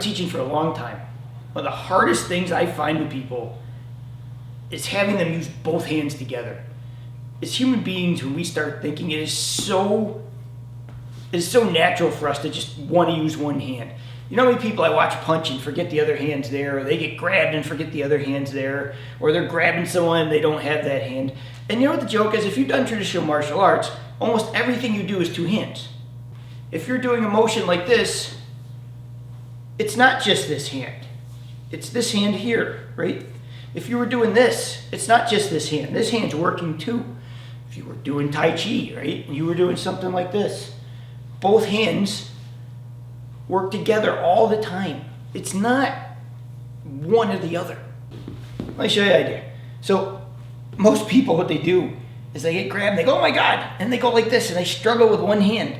teaching for a long time. One of the hardest things I find with people is having them use both hands together. As human beings, when we start thinking, it is so natural for us to just want to use one hand. You know how many people I watch punch and forget the other hand's there, or they get grabbed and forget the other hand's there, or they're grabbing someone and they don't have that hand. And you know what the joke is? If you've done traditional martial arts, almost everything you do is two hands. If you're doing a motion like this, it's not just this hand. It's this hand here, right? If you were doing this, it's not just this hand. This hand's working too. If you were doing Tai Chi, right, and you were doing something like this, both hands work together all the time. It's not one or the other. Let me show you an idea. So most people, what they do is they get grabbed and they go, oh my God, and they go like this and they struggle with one hand,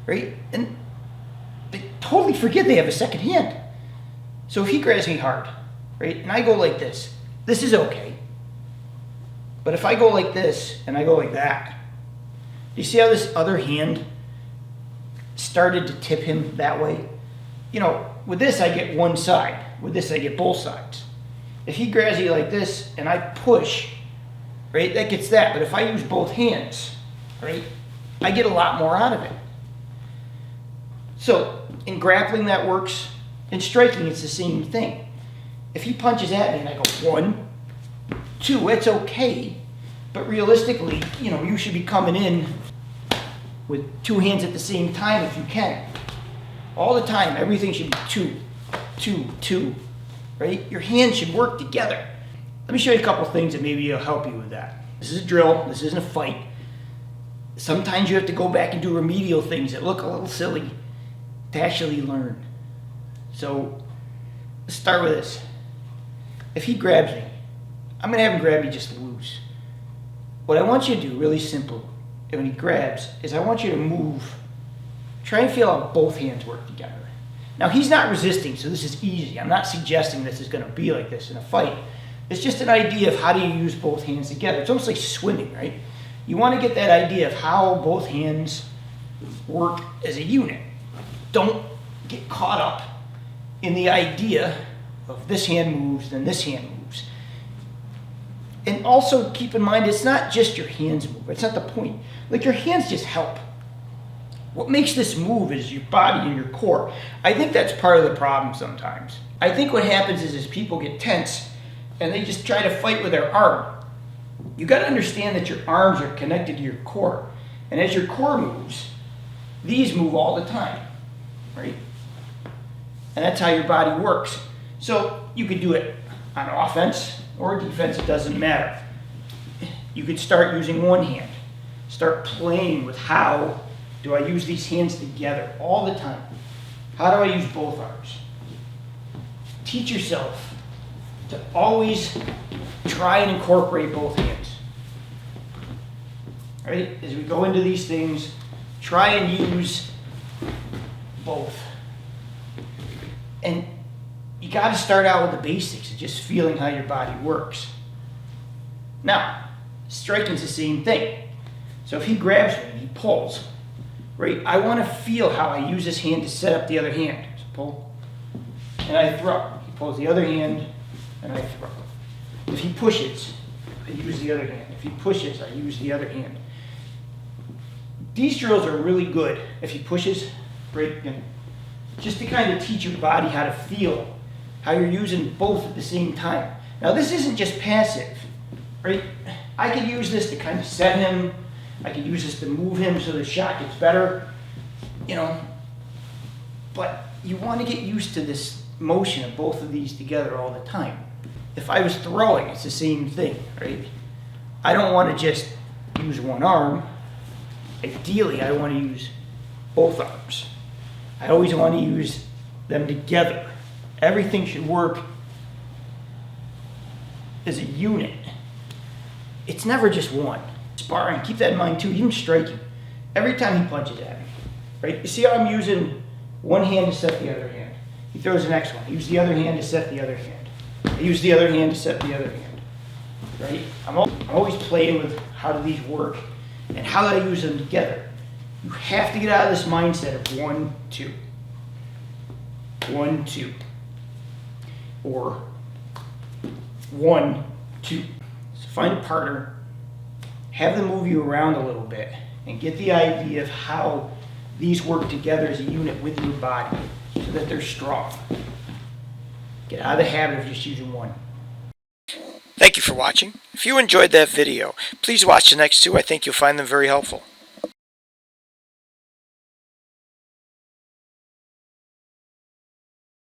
right? And they totally forget they have a second hand. So if he grabs me hard, right, and I go like this is okay. But if I go like this and I go like that, you see how this other hand started to tip him that way? You know, with this I get one side. With this I get both sides. If he grabs me like this and I push, right, that gets that. But if I use both hands, right, I get a lot more out of it. So in grappling that works. In striking it's the same thing. If he punches at me and I go 1, 2, it's okay. But realistically, you know, you should be coming in with two hands at the same time if you can. All the time, everything should be 2, 2, 2, right? Your hands should work together. Let me show you a couple things that maybe will help you with that. This is a drill, this isn't a fight. Sometimes you have to go back and do remedial things that look a little silly to actually learn. So, let's start with this. If he grabs me, I'm gonna have him grab me just loose. What I want you to do, really simple, when he grabs, is I want you to move. Try and feel how both hands work together. Now he's not resisting, so this is easy. I'm not suggesting this is gonna be like this in a fight. It's just an idea of how do you use both hands together. It's almost like swimming, right? You wanna get that idea of how both hands work as a unit. Don't get caught up in the idea of this hand moves, then this hand moves. And also keep in mind, it's not just your hands move. It's not the point. Like, your hands just help. What makes this move is your body and your core. I think that's part of the problem sometimes. I think what happens is people get tense and they just try to fight with their arm. You got to understand that your arms are connected to your core. And as your core moves, these move all the time, right? And that's how your body works. So you could do it on offense or defense, it doesn't matter. You could start using one hand. Start playing with how do I use these hands together all the time. How do I use both arms? Teach yourself to always try and incorporate both hands. Right? As we go into these things, try and use both. And you got to start out with the basics of just feeling how your body works. Now, striking's the same thing. So if he grabs me and he pulls, right, I want to feel how I use this hand to set up the other hand. So pull, and I throw. He pulls the other hand, and I throw. If he pushes, I use the other hand. If he pushes, I use the other hand. These drills are really good. If he pushes, break, and just to kind of teach your body how to feel, how you're using both at the same time. Now this isn't just passive, right? I could use this to kind of set him. I could use this to move him so the shot gets better, you know. But you want to get used to this motion of both of these together all the time. If I was throwing, it's the same thing, right? I don't want to just use one arm. Ideally, I want to use both arms. I always want to use them together. Everything should work as a unit. It's never just one. Sparring, keep that in mind too, even striking. Every time he punches at me, right? You see how I'm using one hand to set the other hand. He throws the next one. I use the other hand to set the other hand. I use the other hand to set the other hand, right? I'm always playing with how do these work and how do I use them together. You have to get out of this mindset of 1, 2. 1, 2. Or 1, 2. So find a partner, have them move you around a little bit, and get the idea of how these work together as a unit with your body so that they're strong. Get out of the habit of just using one. Thank you for watching. If you enjoyed that video, please watch the next two. I think you'll find them very helpful.